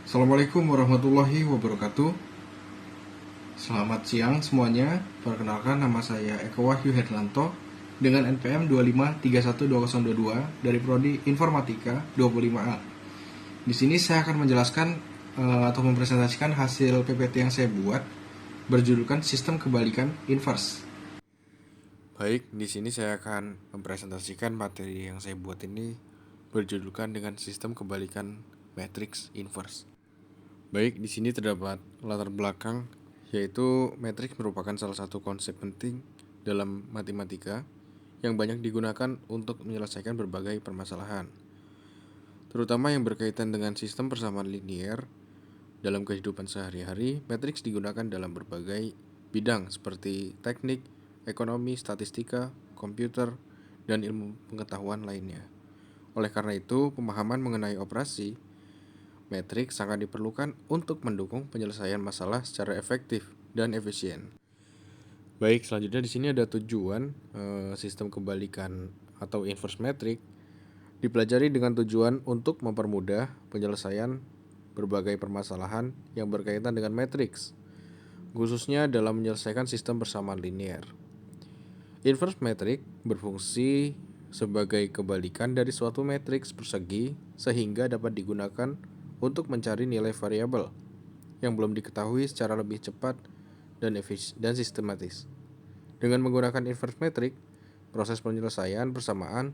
Assalamualaikum warahmatullahi wabarakatuh. Selamat siang semuanya. Perkenalkan, nama saya Eko Wahyu Herlanto dengan NPM 25312022 dari Prodi Informatika 25A. Di sini saya akan menjelaskan atau mempresentasikan hasil PPT yang saya buat berjudulkan Sistem Kebalikan Inverse. Baik, di sini saya akan mempresentasikan materi yang saya buat ini berjudulkan dengan Sistem Kebalikan Matrix Inverse. Baik, di sini terdapat latar belakang, yaitu matriks merupakan salah satu konsep penting dalam matematika yang banyak digunakan untuk menyelesaikan berbagai permasalahan, terutama yang berkaitan dengan sistem persamaan linier. Dalam kehidupan sehari-hari, matriks digunakan dalam berbagai bidang seperti teknik, ekonomi, statistika, komputer, dan ilmu pengetahuan lainnya. Oleh karena itu, pemahaman mengenai operasi matriks sangat diperlukan untuk mendukung penyelesaian masalah secara efektif dan efisien. Baik, selanjutnya di sini ada tujuan sistem kebalikan atau inverse matrix dipelajari dengan tujuan untuk mempermudah penyelesaian berbagai permasalahan yang berkaitan dengan matriks, khususnya dalam menyelesaikan sistem persamaan linier. Inverse matrix berfungsi sebagai kebalikan dari suatu matriks persegi sehingga dapat digunakan untuk mencari nilai variabel yang belum diketahui secara lebih cepat dan sistematis. Dengan menggunakan inverse matrix, proses penyelesaian persamaan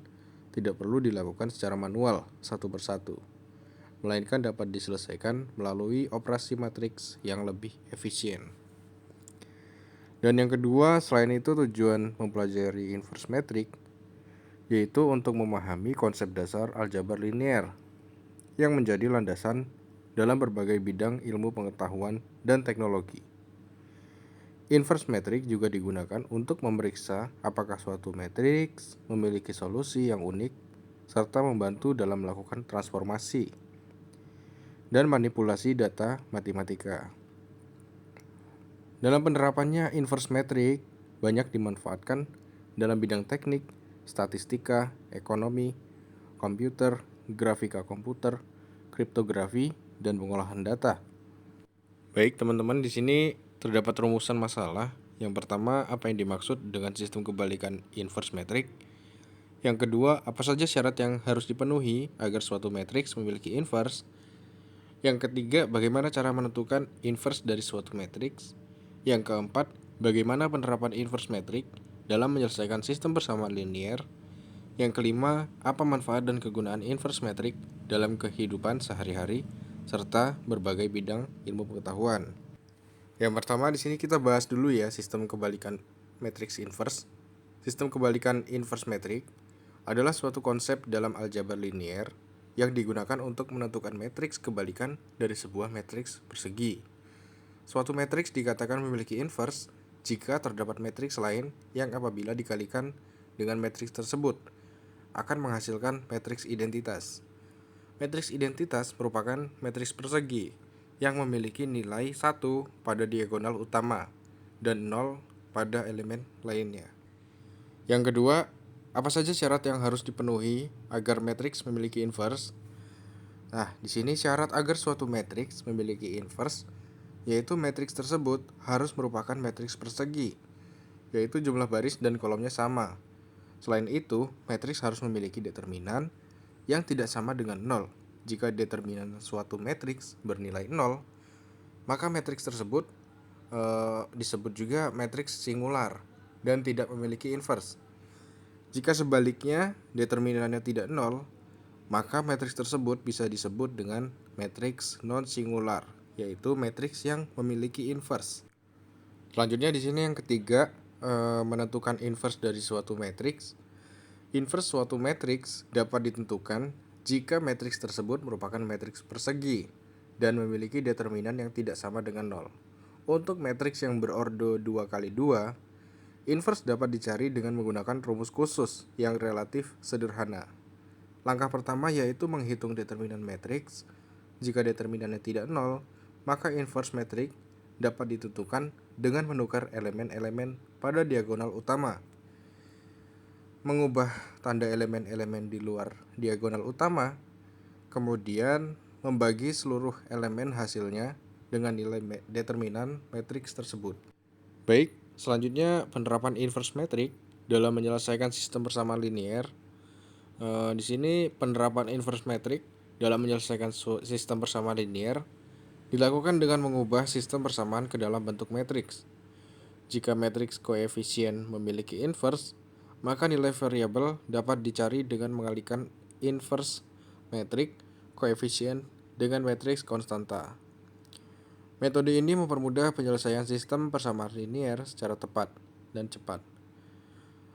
tidak perlu dilakukan secara manual satu persatu, melainkan dapat diselesaikan melalui operasi matriks yang lebih efisien. Dan yang kedua, selain itu tujuan mempelajari inverse matrix yaitu untuk memahami konsep dasar aljabar linear yang menjadi landasan dalam berbagai bidang ilmu pengetahuan dan teknologi. Inverse matrix juga digunakan untuk memeriksa apakah suatu matriks memiliki solusi yang unik serta membantu dalam melakukan transformasi dan manipulasi data matematika. Dalam penerapannya, inverse matrix banyak dimanfaatkan dalam bidang teknik, statistika, ekonomi, komputer, grafika komputer, kriptografi, dan pengolahan data. Baik teman-teman, di sini terdapat rumusan masalah. Yang pertama, apa yang dimaksud dengan sistem kebalikan inverse matrix? Yang kedua, apa saja syarat yang harus dipenuhi agar suatu matriks memiliki inverse? Yang ketiga, bagaimana cara menentukan inverse dari suatu matriks? Yang keempat, bagaimana penerapan inverse matrix dalam menyelesaikan sistem persamaan linier? Yang kelima, apa manfaat dan kegunaan inverse matrix dalam kehidupan sehari-hari serta berbagai bidang ilmu pengetahuan? Yang pertama di sini kita bahas dulu ya sistem kebalikan matriks inverse. Sistem kebalikan inverse matrix adalah suatu konsep dalam aljabar linier yang digunakan untuk menentukan matriks kebalikan dari sebuah matriks persegi. Suatu matriks dikatakan memiliki inverse jika terdapat matriks lain yang apabila dikalikan dengan matriks tersebut akan menghasilkan matriks identitas. Matriks identitas merupakan matriks persegi yang memiliki nilai 1 pada diagonal utama dan 0 pada elemen lainnya. Yang kedua, apa saja syarat yang harus dipenuhi agar matriks memiliki inverse? Nah, di sini syarat agar suatu matriks memiliki inverse yaitu matriks tersebut harus merupakan matriks persegi, yaitu jumlah baris dan kolomnya sama. Selain itu, matriks harus memiliki determinan yang tidak sama dengan 0. Jika determinan suatu matriks bernilai 0, maka matriks tersebut disebut juga matriks singular dan tidak memiliki inverse. Jika sebaliknya determinannya tidak 0, maka matriks tersebut bisa disebut dengan matriks non-singular, yaitu matriks yang memiliki inverse. Selanjutnya di sini yang ketiga, menentukan inverse dari suatu matriks. Inverse suatu matriks dapat ditentukan jika matriks tersebut merupakan matriks persegi dan memiliki determinan yang tidak sama dengan 0. Untuk matriks yang berordo 2x2, inverse dapat dicari dengan menggunakan rumus khusus yang relatif sederhana. Langkah pertama yaitu menghitung determinan matriks. Jika determinannya tidak 0, maka inverse matriks dapat ditentukan dengan menukar elemen-elemen pada diagonal utama, mengubah tanda elemen-elemen di luar diagonal utama, kemudian membagi seluruh elemen hasilnya dengan nilai determinan matriks tersebut. Baik, selanjutnya penerapan inverse matrix dalam menyelesaikan sistem persamaan linear. Di sini penerapan inverse matrix dalam menyelesaikan sistem persamaan linear dilakukan dengan mengubah sistem persamaan ke dalam bentuk matriks. Jika matriks koefisien memiliki inverse, maka nilai variabel dapat dicari dengan mengalihkan inverse matriks koefisien dengan matriks konstanta. Metode ini mempermudah penyelesaian sistem persamaan linear secara tepat dan cepat,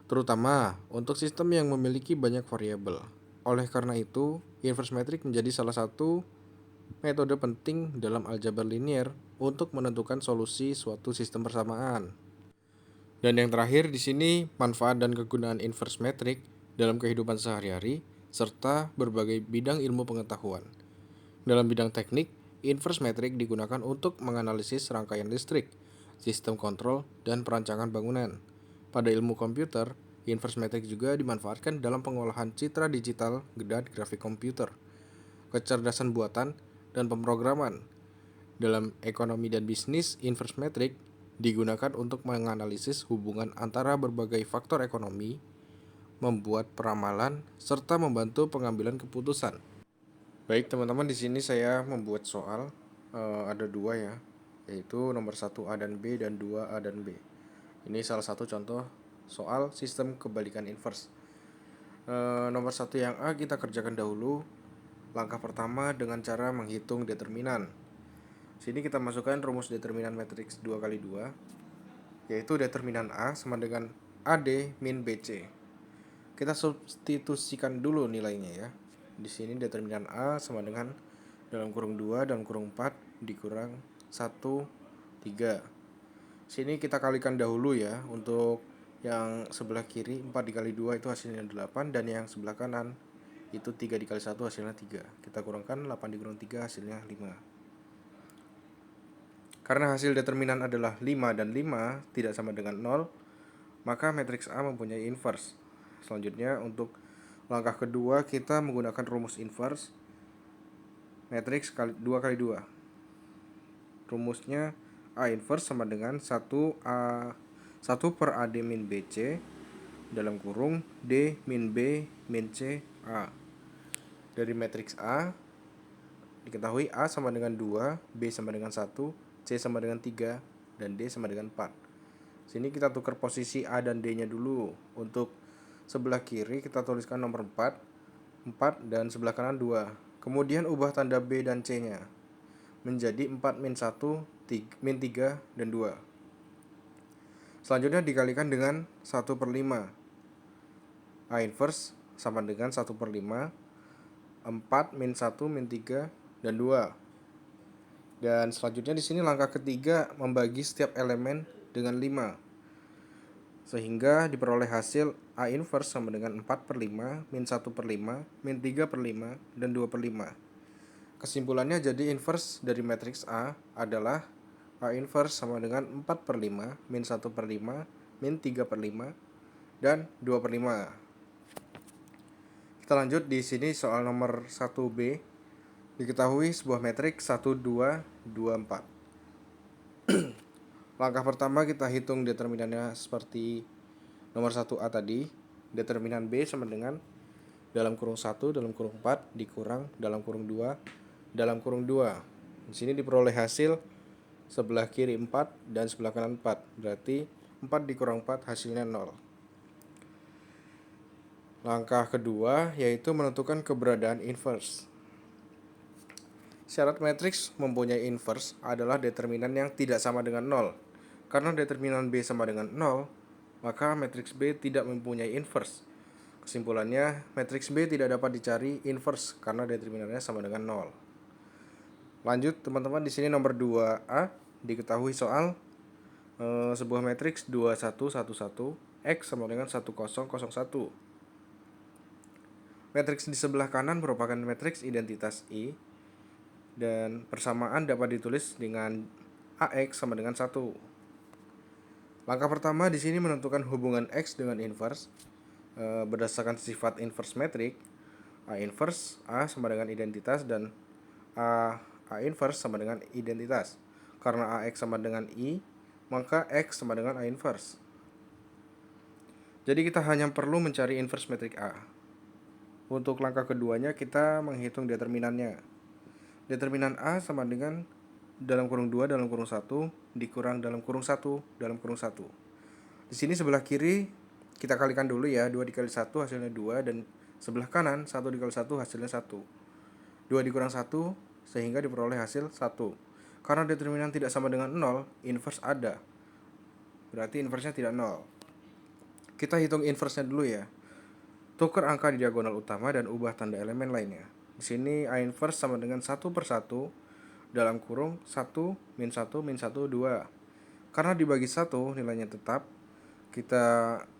terutama untuk sistem yang memiliki banyak variabel. Oleh karena itu, inverse matrix menjadi salah satu metode penting dalam aljabar linear untuk menentukan solusi suatu sistem persamaan. Dan yang terakhir di sini manfaat dan kegunaan inverse matrix dalam kehidupan sehari-hari serta berbagai bidang ilmu pengetahuan. Dalam bidang teknik, inverse matrix digunakan untuk menganalisis rangkaian listrik, sistem kontrol, dan perancangan bangunan. Pada ilmu komputer, inverse matrix juga dimanfaatkan dalam pengolahan citra digital dan grafik komputer, kecerdasan buatan, dan pemrograman. Dalam ekonomi dan bisnis, inverse matrix digunakan untuk menganalisis hubungan antara berbagai faktor ekonomi, membuat peramalan, serta membantu pengambilan keputusan. Baik teman-teman, di sini saya membuat soal, ada dua ya, yaitu nomor 1A dan B dan 2A dan B. Ini salah satu contoh soal sistem kebalikan inverse. Nomor 1 yang A kita kerjakan dahulu. Langkah pertama dengan cara menghitung determinan. Sini kita masukkan rumus determinan matriks 2 kali 2, yaitu determinan A sama dengan AD min BC. Kita substitusikan dulu nilainya ya. Di sini determinan A sama dengan dalam kurung 2 dalam kurung 4 dikurang 1, 3. Sini kita kalikan dahulu ya. Untuk yang sebelah kiri 4 dikali 2 itu hasilnya 8, dan yang sebelah kanan itu 3 dikali 1 hasilnya 3. Kita kurangkan 8 dikurang 3 hasilnya 5. Karena hasil determinan adalah 5 dan 5 tidak sama dengan 0, maka matriks A mempunyai inverse. Selanjutnya untuk langkah kedua kita menggunakan rumus inverse matriks 2 kali 2. Rumusnya A inverse sama dengan 1 per AD min BC dalam kurung D min B min C A. Dari matriks A diketahui A sama dengan 2, B sama dengan 1, C sama dengan 3, dan D sama dengan 4. Sini kita tukar posisi A dan D nya dulu. Untuk sebelah kiri kita tuliskan nomor 4 dan sebelah kanan 2. Kemudian ubah tanda B dan C nya menjadi 4 min 1, min 3, dan 2. Selanjutnya dikalikan dengan 1 per 5. A inverse sama dengan 1 per 5, 4 min 1, min 3, dan 2. Dan selanjutnya di sini langkah ketiga membagi setiap elemen dengan 5. Sehingga diperoleh hasil A inverse sama dengan 4 per 5, min 1 per 5, min 3 per 5, dan 2 per 5. Kesimpulannya jadi inverse dari matriks A adalah A inverse sama dengan 4 per 5, min 1 per 5, min 3 per 5, dan 2 per 5. Kita lanjut di sini soal nomor 1B. Diketahui sebuah matriks 1, 2, 2, 4. Langkah pertama kita hitung determinannya seperti nomor 1A tadi. Determinan B sama dengan dalam kurung 1 dalam kurung 4 dikurang dalam kurung 2 dalam kurung 2. Di sini diperoleh hasil sebelah kiri 4 dan sebelah kanan 4. Berarti 4 dikurang 4 hasilnya 0. Langkah kedua yaitu menentukan keberadaan inverse. Syarat matriks mempunyai inverse adalah determinan yang tidak sama dengan 0. Karena determinan B sama dengan 0, maka matriks B tidak mempunyai inverse. Kesimpulannya, matriks B tidak dapat dicari inverse karena determinannya sama dengan 0. Lanjut teman-teman, di sini nomor 2A diketahui soal sebuah matriks 2, 1, 1, 1, X sama dengan 1, 0, 0, 1. Matriks di sebelah kanan merupakan matriks identitas I, dan persamaan dapat ditulis dengan AX sama dengan 1. Langkah pertama di sini menentukan hubungan X dengan inverse berdasarkan sifat inverse matrix. A inverse A sama dengan identitas dan A inverse sama dengan identitas. Karena AX sama dengan I, maka X sama dengan A inverse. Jadi kita hanya perlu mencari inverse metrik A. Untuk langkah keduanya kita menghitung determinannya. Determinan A sama dengan dalam kurung 2 dalam kurung 1 dikurang dalam kurung 1 dalam kurung 1. Di sini sebelah kiri kita kalikan dulu ya, 2 dikali 1 hasilnya 2, dan sebelah kanan 1 dikali 1 hasilnya 1. 2 dikurang 1 sehingga diperoleh hasil 1. Karena determinan tidak sama dengan 0, inverse ada. Berarti inverse-nya tidak 0. Kita hitung inverse-nya dulu ya. Tukar angka di diagonal utama dan ubah tanda elemen lainnya. Di sini A inverse sama dengan 1 per 1 dalam kurung 1 min 1 min 1 2. Karena dibagi 1 nilainya tetap, kita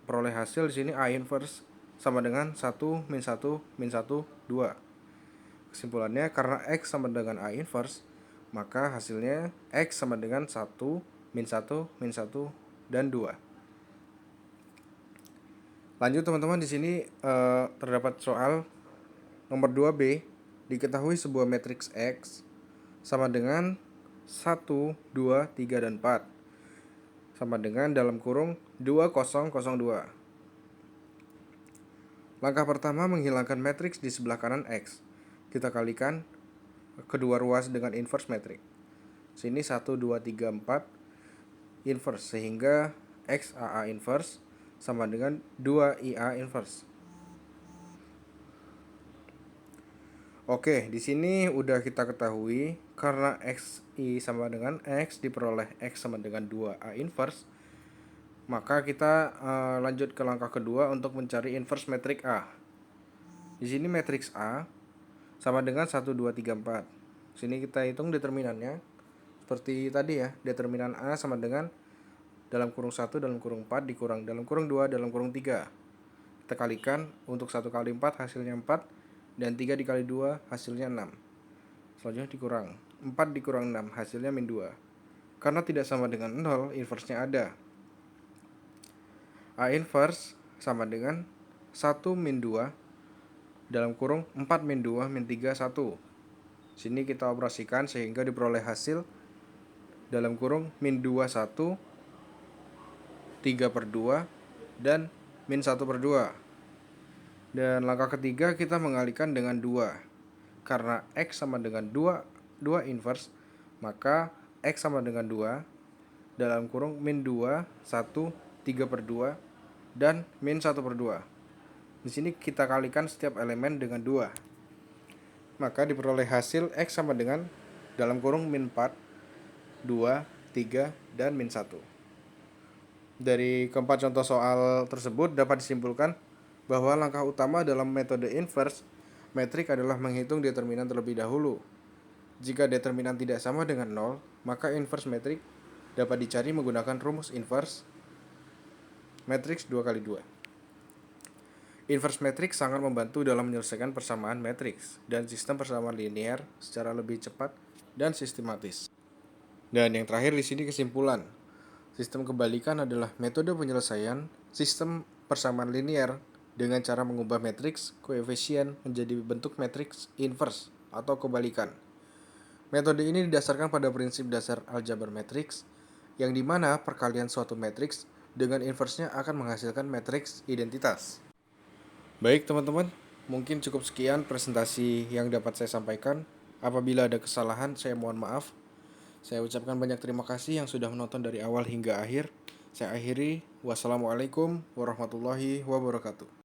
peroleh hasil di sini A inverse sama dengan 1 min 1 min 1 2. Kesimpulannya, karena X sama dengan A inverse, maka hasilnya X sama dengan 1 min 1 min 1 dan 2. Lanjut teman-teman, di sini terdapat soal nomor 2B. Diketahui sebuah matriks X sama dengan 1, 2, 3, dan 4 sama dengan dalam kurung 2, 0, 0, 2. Langkah pertama, menghilangkan matriks di sebelah kanan X. Kita kalikan kedua ruas dengan inverse matriks. Sini 1, 2, 3, 4 inverse, sehingga X AA inverse sama dengan 2 IA inverse. Oke, di sini udah kita ketahui karena XI sama dengan X diperoleh X sama dengan 2A inverse, maka kita lanjut ke langkah kedua untuk mencari inverse metrik A. Di sini matriks A sama dengan 1, 2, 3, 4. Sini kita hitung determinannya. Seperti tadi ya, determinan A sama dengan dalam kurung 1 dalam kurung 4 dikurang dalam kurung 2 dalam kurung 3. Kita kalikan, untuk 1 kali 4 hasilnya 4, dan 3 dikali 2 hasilnya 6. Selanjutnya dikurang 4 dikurang 6 hasilnya min 2. Karena tidak sama dengan 0, inverse-nya ada. A inverse sama dengan 1 min 2 dalam kurung 4 min 2 min 3 1. Sini kita operasikan sehingga diperoleh hasil dalam kurung min 2 1, 3 per 2, dan min 1 per 2. Dan langkah ketiga kita mengalihkan dengan 2. Karena X sama dengan 2 inverse, maka X sama dengan 2 dalam kurung min 2, 1, 3 per 2, dan min 1 per 2. Di sini kita kalikan setiap elemen dengan 2. Maka diperoleh hasil X sama dengan dalam kurung min 4, 2, 3, dan min 1. Dari keempat contoh soal tersebut dapat disimpulkan bahwa langkah utama dalam metode inverse metrik adalah menghitung determinan terlebih dahulu. Jika determinan tidak sama dengan 0, maka inverse metrik dapat dicari menggunakan rumus inverse matriks 2 kali 2. Inverse matriks sangat membantu dalam menyelesaikan persamaan matriks dan sistem persamaan linear secara lebih cepat dan sistematis. Dan yang terakhir di sini kesimpulan. Sistem kebalikan adalah metode penyelesaian sistem persamaan linear dengan cara mengubah matriks koefisien menjadi bentuk matriks inverse atau kebalikan. Metode ini didasarkan pada prinsip dasar aljabar matriks, yang dimana perkalian suatu matriks dengan inverse-nya akan menghasilkan matriks identitas. Baik teman-teman, mungkin cukup sekian presentasi yang dapat saya sampaikan. Apabila ada kesalahan, saya mohon maaf. Saya ucapkan banyak terima kasih yang sudah menonton dari awal hingga akhir. Saya akhiri, wassalamualaikum warahmatullahi wabarakatuh.